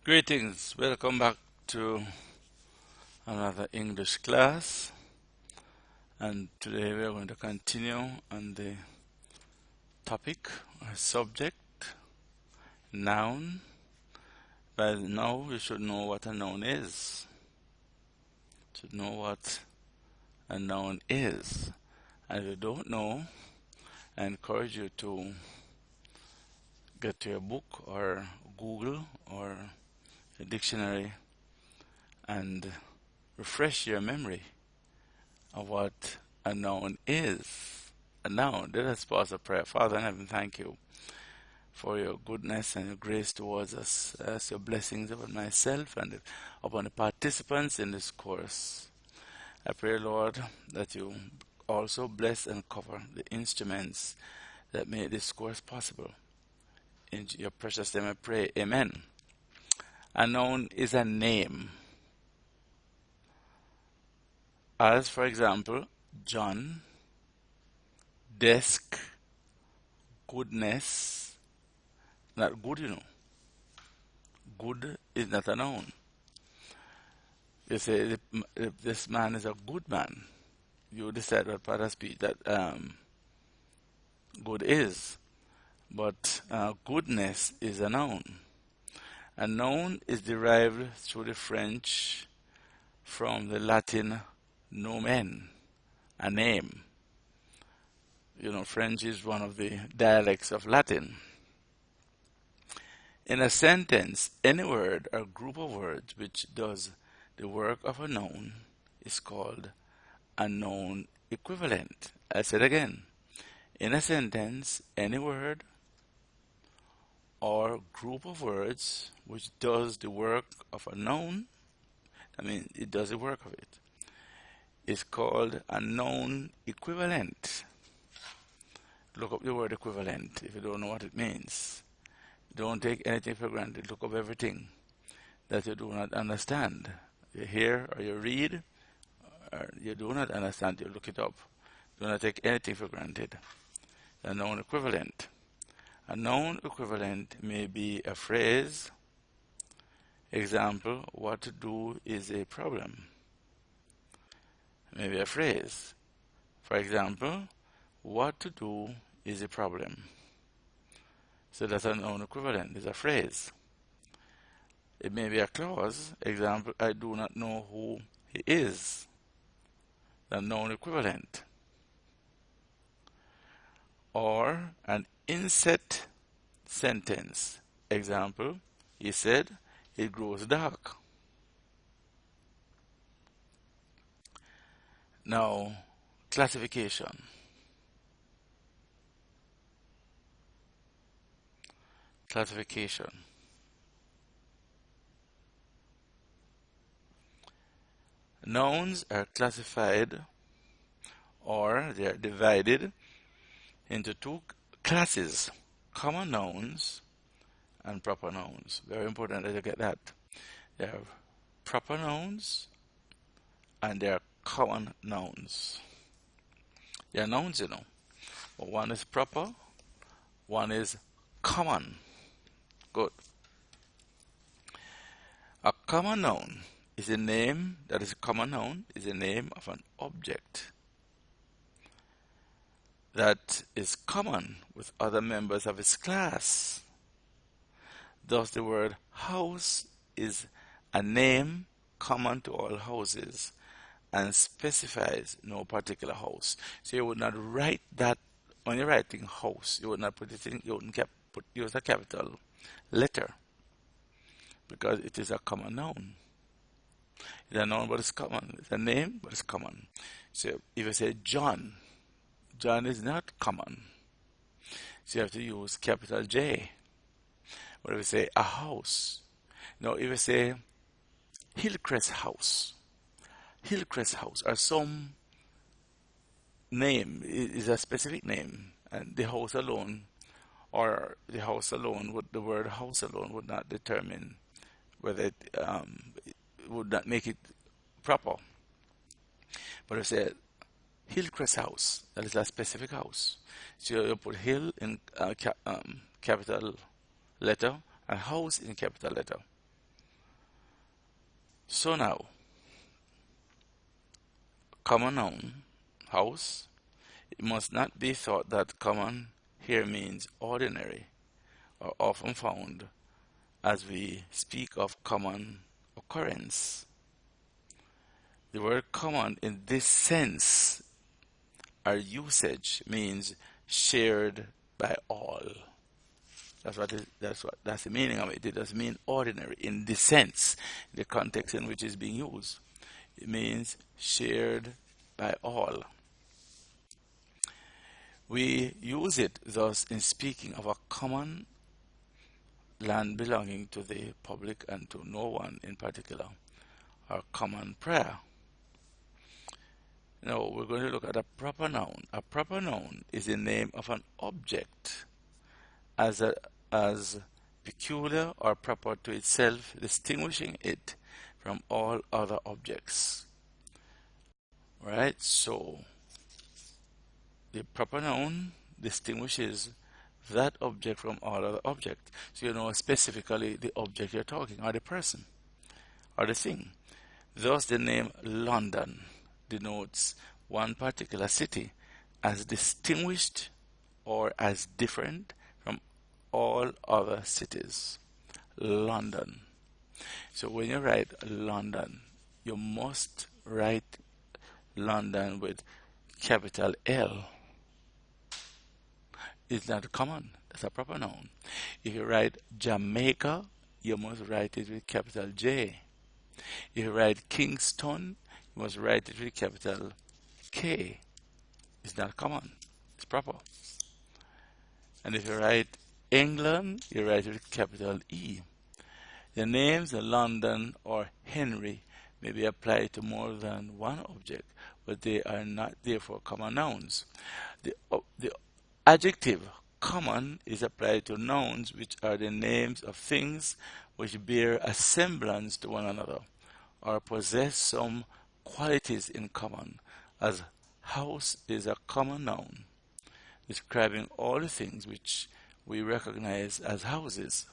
Greetings, welcome back to another English class, and today we are going to continue on the topic or subject, noun. By now you should know what a noun is. Should know what a noun is. And if you don't know, I encourage you to get to your book or Google or a dictionary and refresh your memory of what a noun is. A noun. Let us pause a prayer. Father in heaven, thank you for your goodness and your grace towards us. I ask your blessings upon myself and upon the participants in this course. I pray, Lord, that you also bless and cover the instruments that made this course possible. In your precious name I pray. Amen. A noun is a name. As, for example, John, desk, goodness. Not good, you know. Good is not a noun. You say this man is a good man. You decide what part of speech that good is. But goodness is a noun. A noun is derived through the French from the Latin nomen, a name. You know, French is one of the dialects of Latin. In a sentence, any word or group of words which does the work of a noun is called a noun equivalent. I said again, in a sentence, any word or group of words which does the work of a noun, it does the work of it, is called a noun equivalent. Look up the word equivalent if you don't know what it means. Don't take anything for granted. Look up everything that you do not understand. You hear or you read or you do not understand, you look it up. Do not take anything for granted. A noun equivalent. A noun equivalent may be a phrase. Example, what to do is a problem. Maybe a phrase. For example, what to do is a problem. So that's a noun equivalent. It's a phrase. It may be a clause. Example, I do not know who he is. The noun equivalent. Or an inset sentence. Example, he said, it grows dark. Now, classification. Classification. Nouns are classified or they are divided into two classes, common nouns and proper nouns. Very important that you get that. There are proper nouns and there are common nouns. They are nouns, you know. But one is proper, one is common. Good. A common noun is a name, that is a common noun, is a name of an object that is common with other members of its class. Thus, the word house is a name common to all houses and specifies no particular house. So you would not write that when you're writing house. You would not put it in. You wouldn't use a capital letter because it is a common noun. It's a noun, but it's common. It's a name, but it's common. So if you say John, John is not common. So you have to use capital J. Or if you say a house. Now, if you say Hillcrest House, Hillcrest House, or some name is a specific name, and the house alone, or the house alone, the word house alone would not determine whether it would not make it proper. But if you say Hillcrest House, that is a specific house. So you put hill in capital letter and house in capital letter. So now, common noun, house. It must not be thought that common here means ordinary or often found as we speak of common occurrence. The word common in this sense, our usage, means shared by all. That's the meaning of it. It doesn't mean ordinary in this sense, the context in which it's being used. It means shared by all. We use it thus in speaking of a common land belonging to the public and to no one in particular, or common prayer. Now we're going to look at a proper noun. A proper noun is the name of an object as peculiar or proper to itself, distinguishing it from all other objects. Right? So the proper noun distinguishes that object from all other objects. So you know specifically the object you're talking, or the person, or the thing. Thus the name London denotes one particular city as distinguished or as different from all other cities. London. So when you write London, you must write London with capital L. It's not common. That's a proper noun. If you write Jamaica, you must write it with capital J. If you write Kingston, you must write it with capital K. It's not common. It's proper. And if you write England, you write it with capital E. The names London or Henry may be applied to more than one object, but they are not therefore common nouns. The adjective common is applied to nouns which are the names of things which bear a semblance to one another or possess some qualities in common, as house is a common noun describing all the things which we recognize as houses.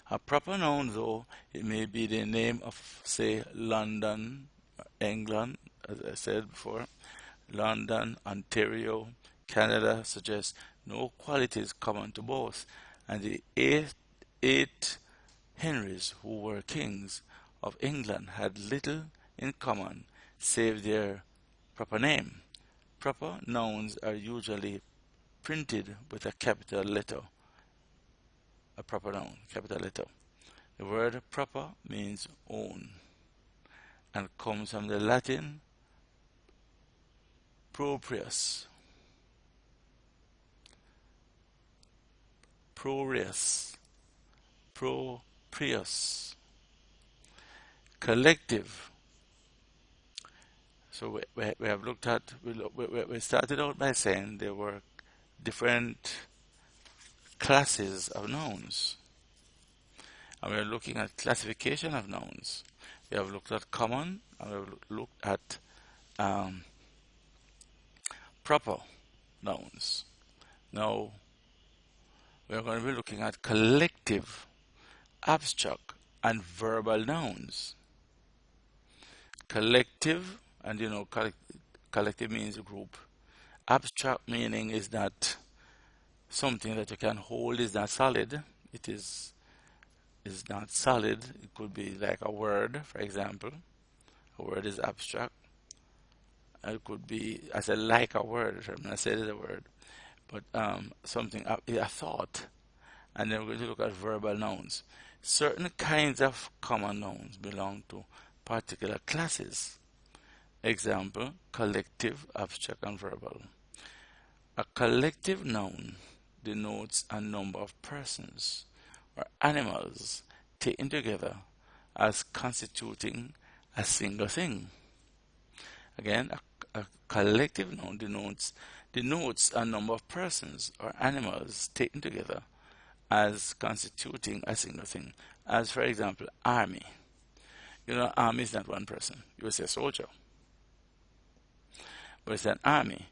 A proper noun, though it may be the name of, say, London, England, as I said before, London, Ontario, Canada, suggests no qualities common to both, and the eight Henrys who were kings of England had little in common save their proper name. Proper nouns are usually printed with a capital letter. A proper noun, capital letter. The word proper means own and comes from the Latin proprius. Proprius. Collective. So we have looked at, we started out by saying there were different classes of nouns. And we're looking at classification of nouns. We have looked at common, and we have looked at proper nouns. Now we're going to be looking at collective, abstract, and verbal nouns. Collective, and you know, collective means group. Abstract meaning is that something that you can hold is not solid. It is not solid. It could be like a word, for example. A word is abstract. It could be, I said like a word, I'm not saying it's a word, but something, a thought. And then we're going to look at verbal nouns. Certain kinds of common nouns belong to particular classes. Example, collective, abstract, and verbal. A collective noun denotes a number of persons or animals taken together as constituting a single thing. Again, a collective noun denotes a number of persons or animals taken together as constituting a single thing. As for example, army. You know, army is not one person. You would say soldier. But it's an army.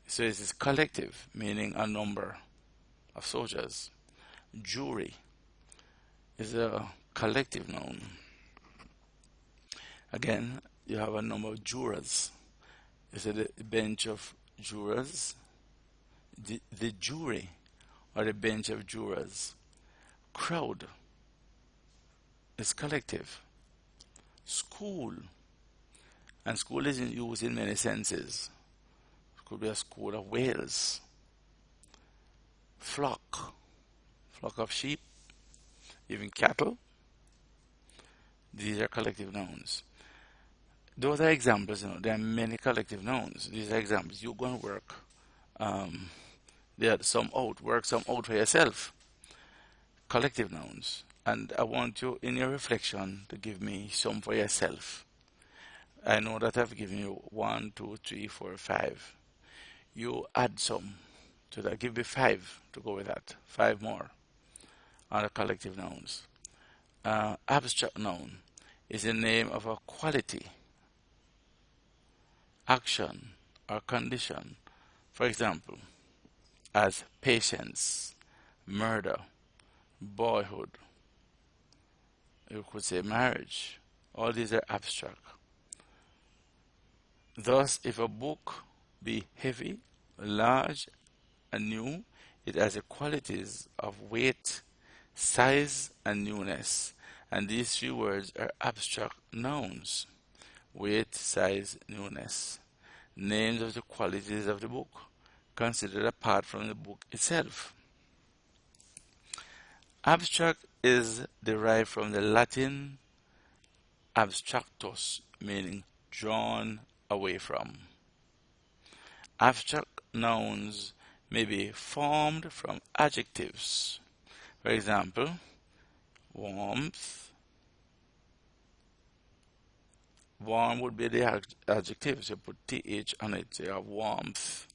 So it is collective, meaning a number of soldiers. Jury is a collective noun. Again, you have a number of jurors. You said a bench of jurors, the jury, or a bench of jurors. Crowd is collective. School, and school is used in many senses. It could be a school of whales. Flock, flock of sheep, even cattle. These are collective nouns. Those are examples, there are many collective nouns. These are examples. You go and work. There are some out, work some out for yourself. Collective nouns. And I want you, in your reflection, to give me some for yourself. I know that I've given you 1, 2, 3, 4, 5. You add some to that. Give me 5 to go with that. 5 more on the collective nouns. Abstract noun is the name of a quality, action, or condition. For example, as patience, murder, boyhood. You could say marriage. All these are abstract. Thus, if a book be heavy, large, and new, it has the qualities of weight, size, and newness. And these 3 words are abstract nouns. Weight, size, newness. Names of the qualities of the book, considered apart from the book itself. Abstract is derived from the Latin abstractus, meaning drawn away from. Abstract nouns may be formed from adjectives. For example, warmth. Warm would be the adjective, so you put th on it, so you have warmth.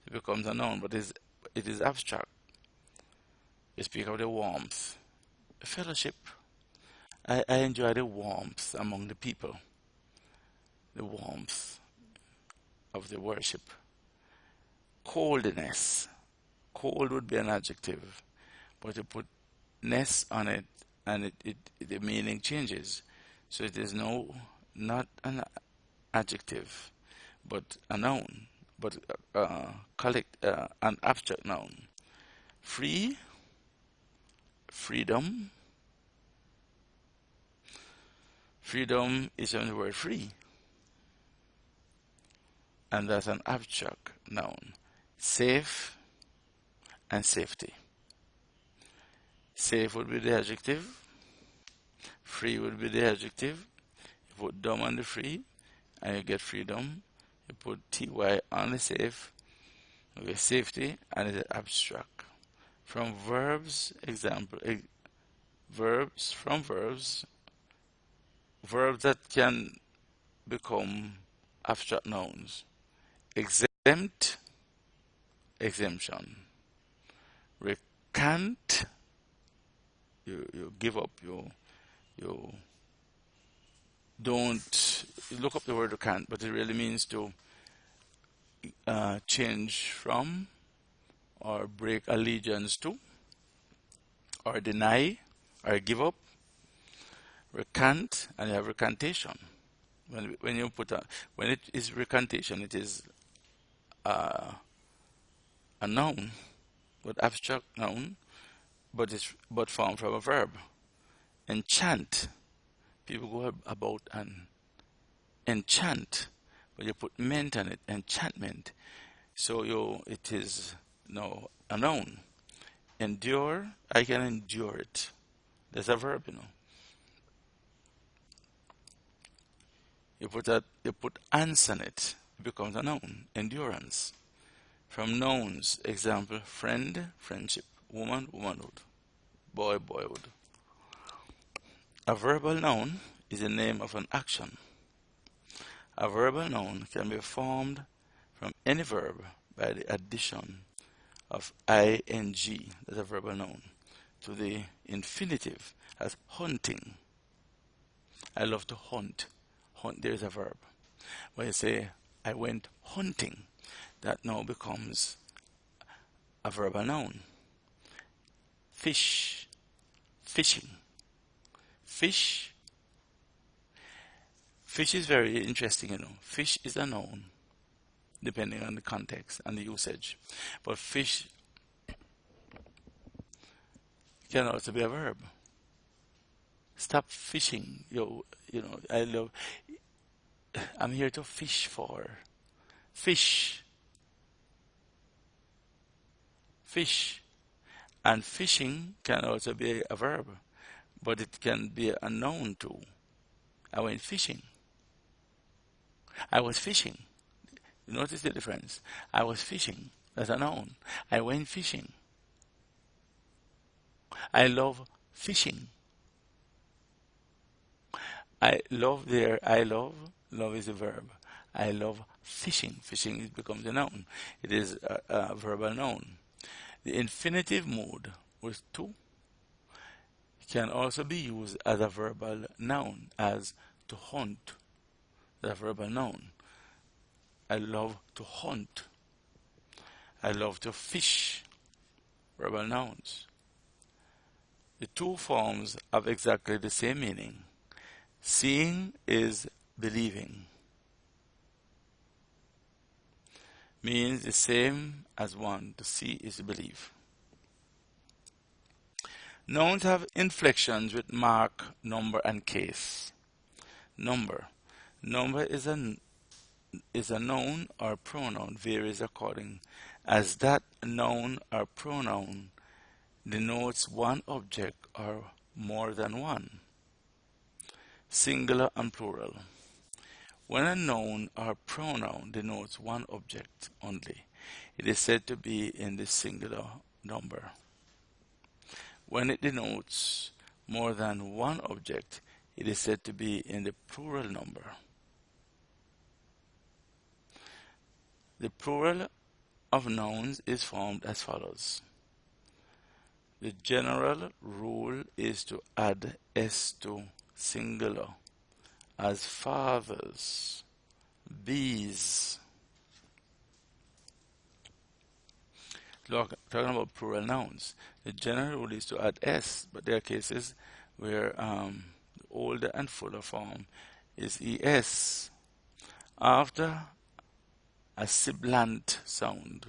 It becomes a noun, but it is abstract. You speak of the warmth. Fellowship. I enjoy the warmth among the people. The warmth of the worship. Coldness. Cold would be an adjective, but you put ness on it and the meaning changes. So it is not an adjective, but a noun, but an abstract noun. Free, freedom. Freedom is from the word free, and that's an abstract noun. Safe and safety. Safe would be the adjective. Free would be the adjective. You put dom on the free, and you get freedom. You put ty on the safe, you get safety, and it's abstract. From verbs, example, verbs that can become abstract nouns. Exempt, exemption. Recant, you give up, you don't look up the word recant, but it really means to change from, or break allegiance to, or deny, or give up. Recant, and you have recantation. When you put when it is recantation, it is a noun, but abstract noun, but formed from a verb. Enchant. People go about and enchant, but you put ment on it, enchantment. So it is now a noun. Endure, I can endure it. There's a verb, You put ans on it, it becomes a noun. Endurance. From nouns, example, friend, friendship, woman, womanhood, boy, boyhood. A verbal noun is the name of an action. A verbal noun can be formed from any verb by the addition of ing, that's a verbal noun, to the infinitive as hunting. I love to hunt. Hunt, there's a verb. When you say, I went hunting, that now becomes a verbal noun. Fish, fishing. Fish, Fish is very interesting, you know. Fish is a noun, depending on the context and the usage. But fish can also be a verb. Stop fishing. I'm here to fish for. Fish. Fish. And fishing can also be a verb, but it can be a noun too. I went fishing. I was fishing. You notice the difference? I was fishing. That's a noun. I went fishing. I love fishing. Love is a verb. I love fishing. Fishing becomes a noun. It is a verbal noun. The infinitive mood with to can also be used as a verbal noun, as to hunt. The verbal noun. I love to hunt. I love to fish. Verbal nouns. The two forms have exactly the same meaning. Seeing is believing. Means the same as one. To see is to believe. Nouns have inflections with mark, number, and case. Number. Number is a noun or pronoun, varies according as that noun or pronoun denotes one object or more than one. Singular and plural. When a noun or pronoun denotes one object only, it is said to be in the singular number. When it denotes more than one object, it is said to be in the plural number. The plural of nouns is formed as follows. The general rule is to add s to singular, as fathers, bees. Talking about plural nouns, the general rule is to add s, but there are cases where the older and fuller form is es after a sibilant sound.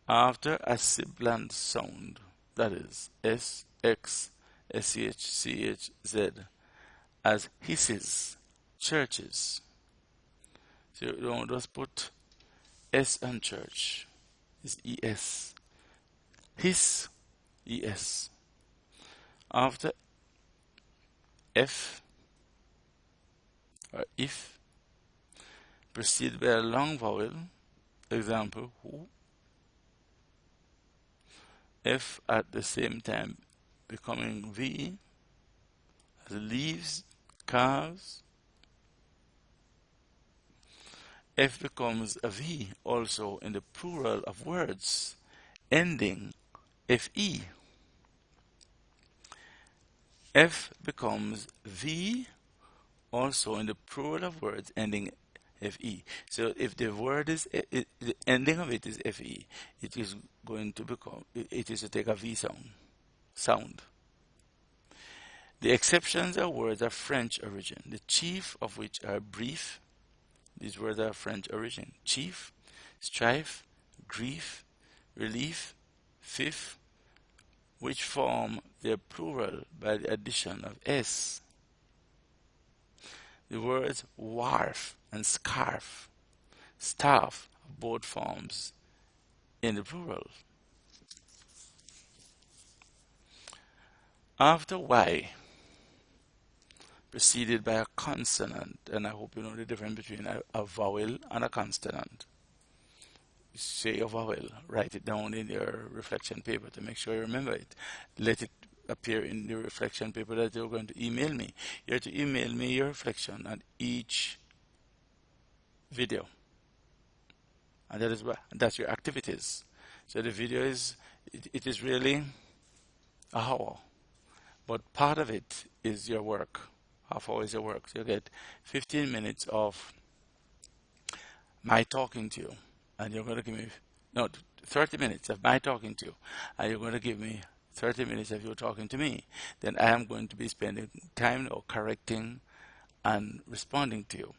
After a sibilant sound, that is s, x, sh, ch, z, as hisses, churches. So you don't just put s on church. It's es. His, es. After f or if, preceded by a long vowel, example who, f at the same time becoming v, as leaves, cars. F becomes a v also in the plural of words ending fe. F becomes v also in the plural of words ending fe. So if the word is the ending of it is fe, it is going to become, it is to take a v sound. The exceptions are words of French origin, the chief of which are brief. These words are French origin. Chief, strife, grief, relief, fifth, which form their plural by the addition of s. The words wharf and scarf, staff, both forms in the plural. After y, preceded by a consonant, and I hope you know the difference between a vowel and a consonant. Say a vowel, write it down in your reflection paper to make sure you remember it. Let it appear in the reflection paper that you're going to email me. You're to email me your reflection on each video. And that's your activities. So the video it is really a hour, but part of it is your work. Half hour is your work. So you get 15 minutes of my talking to you, and you're going to give me 30 minutes of my talking to you, and you're going to give me 30 minutes of you talking to me. Then I am going to be spending time now correcting and responding to you.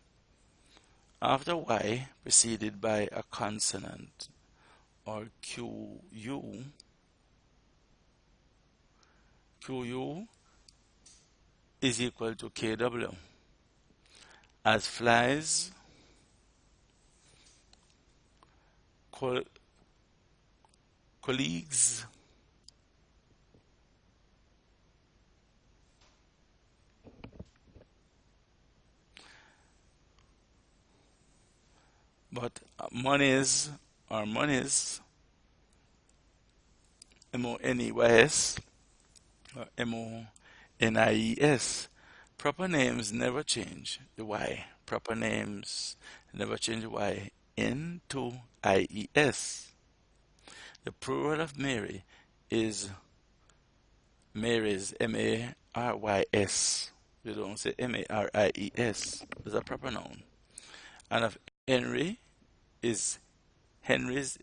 After Y preceded by a consonant or QU, QU is equal to KW. As flies, colleagues, but monies or monies, MONEYS or MONIES. Proper names never change the Y. Proper names never change the Y into IES. The plural of Mary is Marys, MARYS. You don't say MARIES. It's a proper noun. And of Henry is Henry's,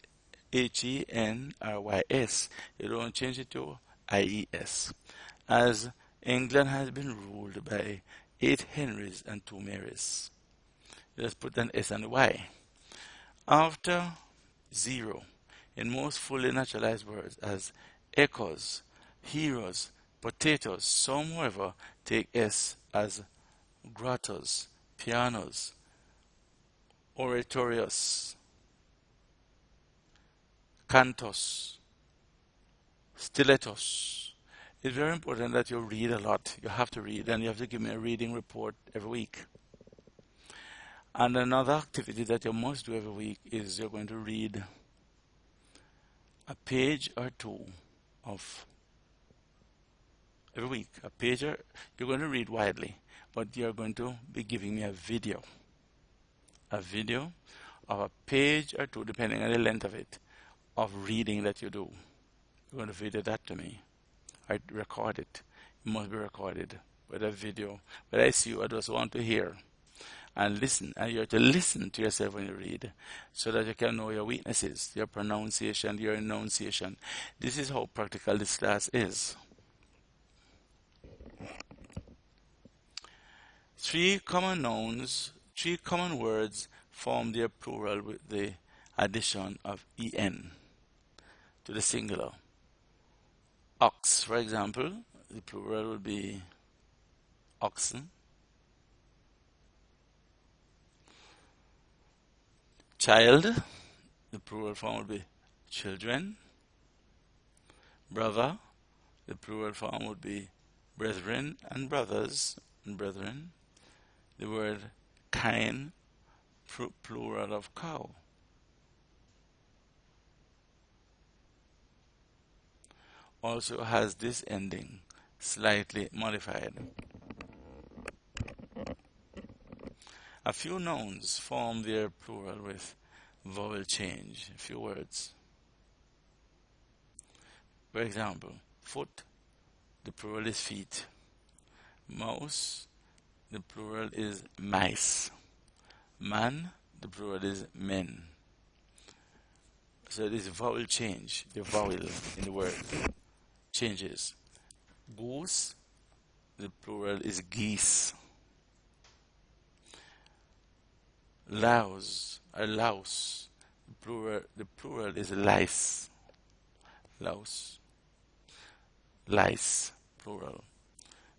HENRYS. You don't change it to IES. As England has been ruled by 8 Henrys and 2 Marys. Just put an S and a Y. After 0, in most fully naturalized words as echoes, heroes, potatoes, some however take S as grottos, pianos, oratorios, cantos, stilettos. It's very important that you read a lot. You have to read, and you have to give me a reading report every week. And another activity that you must do every week is you're going to read a page or two of every week. A page or you're going to read widely, but you're going to be giving me a video of a page or two, depending on the length of it, of reading that you do. You're going to video that to me. I record it. It must be recorded with a video. But I see you, I just want to hear and listen. And you have to listen to yourself when you read so that you can know your weaknesses, your pronunciation, your enunciation. This is how practical this class is. 3 common nouns, 3 common words form their plural with the addition of en to the singular. Ox, for example, the plural would be oxen. Child, the plural form would be children. Brother, the plural form would be brethren and brothers and brethren. The word kine, plural of cow. Also has this ending slightly modified. A few nouns form their plural with vowel change. A few words. For example, foot, the plural is feet. Mouse, the plural is mice. Man, the plural is men. So this vowel change, the vowel in the word changes. Goose, the plural is geese. Louse, a louse, the plural is lice. Louse. Lice, plural.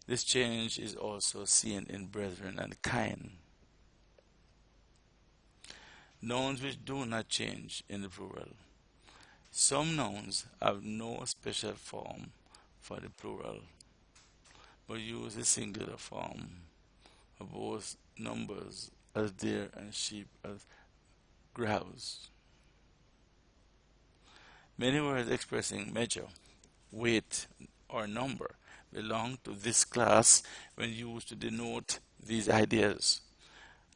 This change is also seen in brethren and kine. Nouns which do not change in the plural. Some nouns have no special form for the plural, but use the singular form of both numbers as deer and sheep as grouse. Many words expressing measure, weight, or number belong to this class when used to denote these ideas,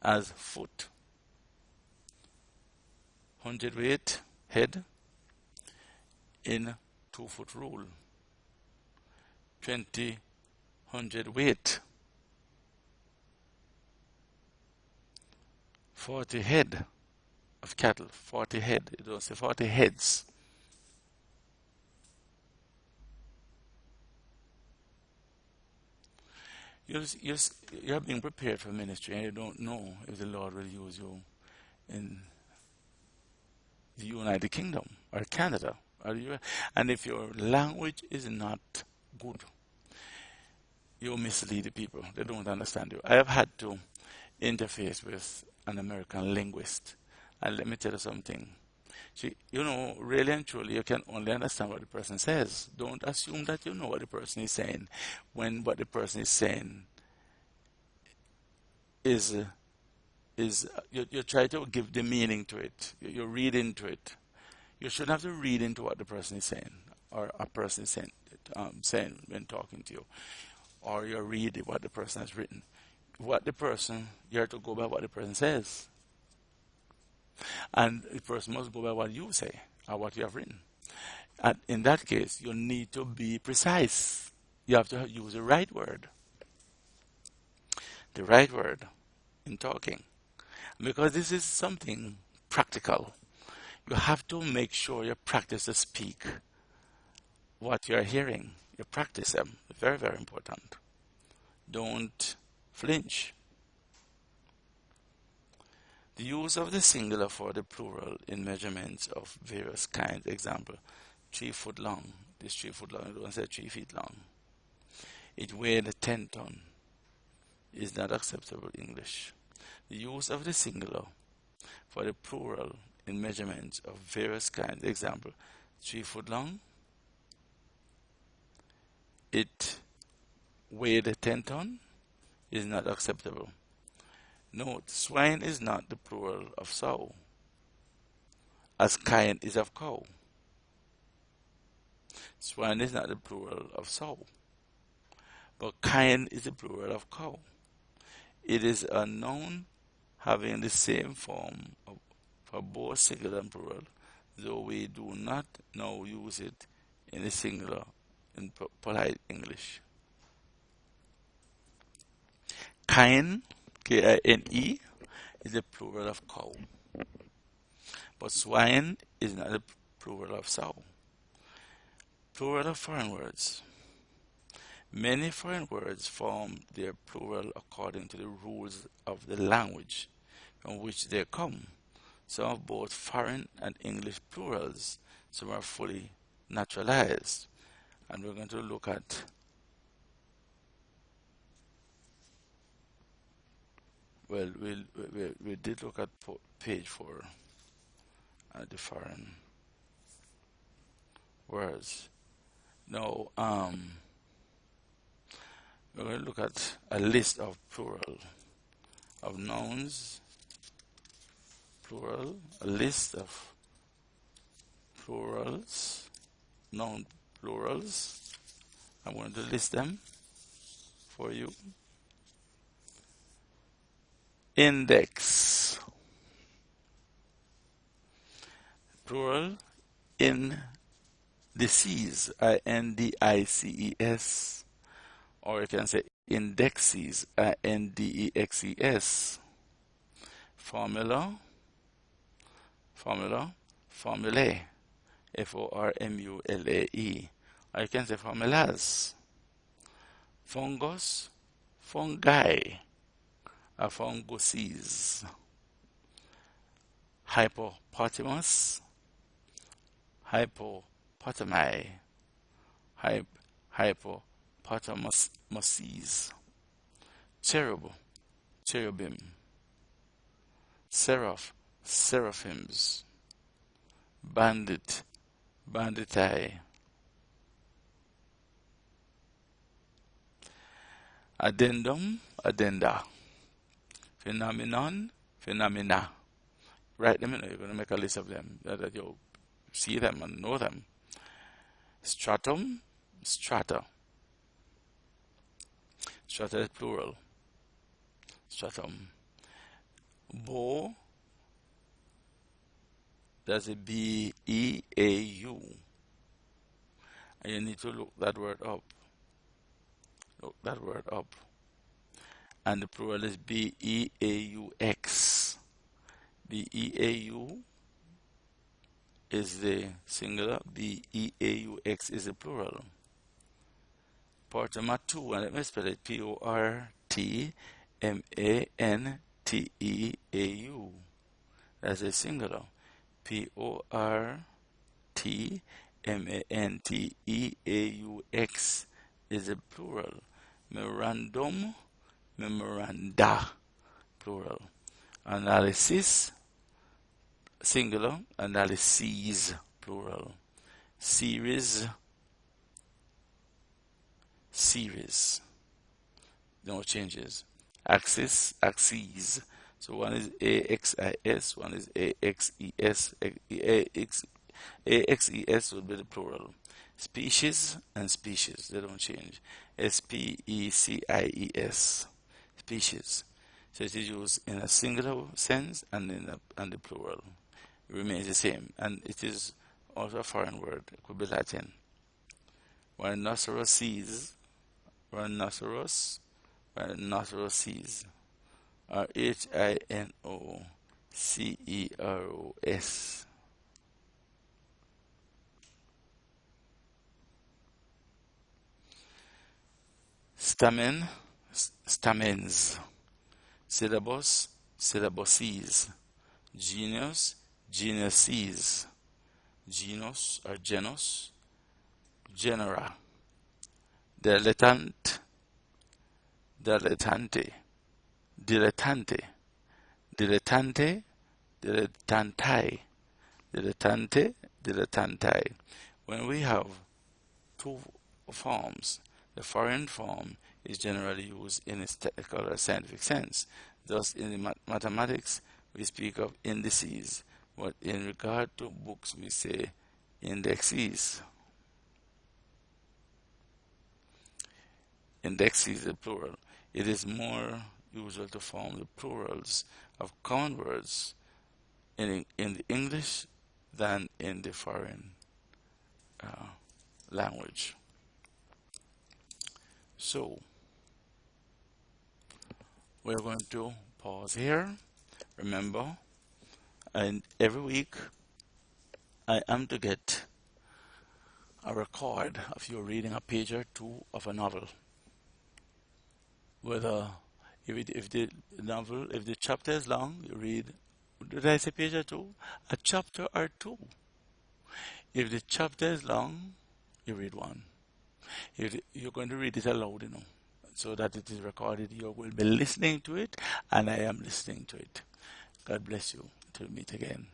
as foot, 100-weight head in 2-foot rule, 20 100-weight, 40 head of cattle, 40 head, it don't say 40 heads. you're being prepared for ministry and you don't know if the Lord will use you in the United Kingdom or Canada or the US. And if your language is not good, you mislead the people. They don't understand you. I have had to interface with an American linguist. And let me tell you something. Really and truly, you can only understand what the person says. Don't assume that you know what the person is saying when what the person is saying is you try to give the meaning to it. You read into it. You shouldn't have to read into what the person is saying or a person is saying when talking to you, or you read what the person has written. You have to go by what the person says, and the person must go by what you say or what you have written. And in that case, you need to be precise. You have to use the right word in talking, because this is something practical. You have to make sure you practice to speak what you are hearing. You practice them. Very, very important. Don't flinch. The use of the singular for the plural in measurements of various kinds. Example, 3 foot long. This 3 foot long, don't say 3 feet long. It weighed 10 ton. Is not acceptable English. The use of the singular for the plural in measurements of various kinds. Example, 3 foot long. It weighed 10 ton is not acceptable. Note, swine is not the plural of sow, as kine is of cow. Swine is not the plural of sow, but kine is the plural of cow. It is a noun having the same form for both singular and plural, though we do not now use it in the singular in polite English. Kine, K-I-N-E, is the plural of cow, but swine is not the plural of sow. Plural of foreign words. Many foreign words form their plural according to the rules of the language from which they come. Some of both foreign and English plurals, some are fully naturalized. And we're going to look at we did look at page 4 at the foreign words. Now, we're going to look at a list of plural of nouns, plural, a list of plurals, noun plurals. I'm going to list them for you. Index, plural, indices, I-N-D-I-C-E-S, or you can say indexes, I-N-D-E-X-E-S. Formula, formulae, F-O-R-M-U-L-A-E, or you can say formulas. Fungus, fungi, or funguses. Hippopotamus, hippopotami, hippopotamuses. Cherub, cherubim. Seraph, seraphims. Bandit, banditae. Addendum, addenda. Phenomenon, phenomena. Write them in. You're going to make a list of them that you'll see them and know them. Stratum, strata. Strata is plural. Stratum. Bow, that's a B-E-A-U. And you need to look that word up. Look that word up. And the plural is B-E-A-U-X. B-E-A-U is the singular, B-E-A-U-X is the plural. Portmanteau, and let me spell it Portmanteau. That's a singular. Portmanteaux is a plural. Memorandum, memoranda, plural. Analysis, singular. Analyses, plural. Series, series. No changes. Axis, axes. So one is AXIS, one is AXES. AXES would be the plural. Species and species, they don't change. SPECIES, species. So it is used in a singular sense and in the plural. It remains the same, and it is also a foreign word. It could be Latin. Rhinoceroses, rhinoceros, rhinoceroses, or HINOCEROS. Stamen, stamens. Syllabus, syllabuses. Genus, genuses. Genus or genus, genera. Dilettante, dilettante. Dilettante, dilettante, dilettanti. Dilettante, dilettanti. When we have two forms, the foreign form is generally used in its technical or scientific sense. Thus, in the mathematics, we speak of indices, but in regard to books, we say indexes. Indexes, the plural. It is more usual to form the plurals of common words in the English than in the foreign language. So, we're going to pause here. Remember, and every week I am to get a record of you reading a page or two of a novel. Whether if the novel, if the chapter is long, you read, did I say page or two? A chapter or two. If the chapter is long, you read one. If you're going to read it aloud, so that it is recorded. You will be listening to it, and I am listening to it. God bless you. Till we meet again.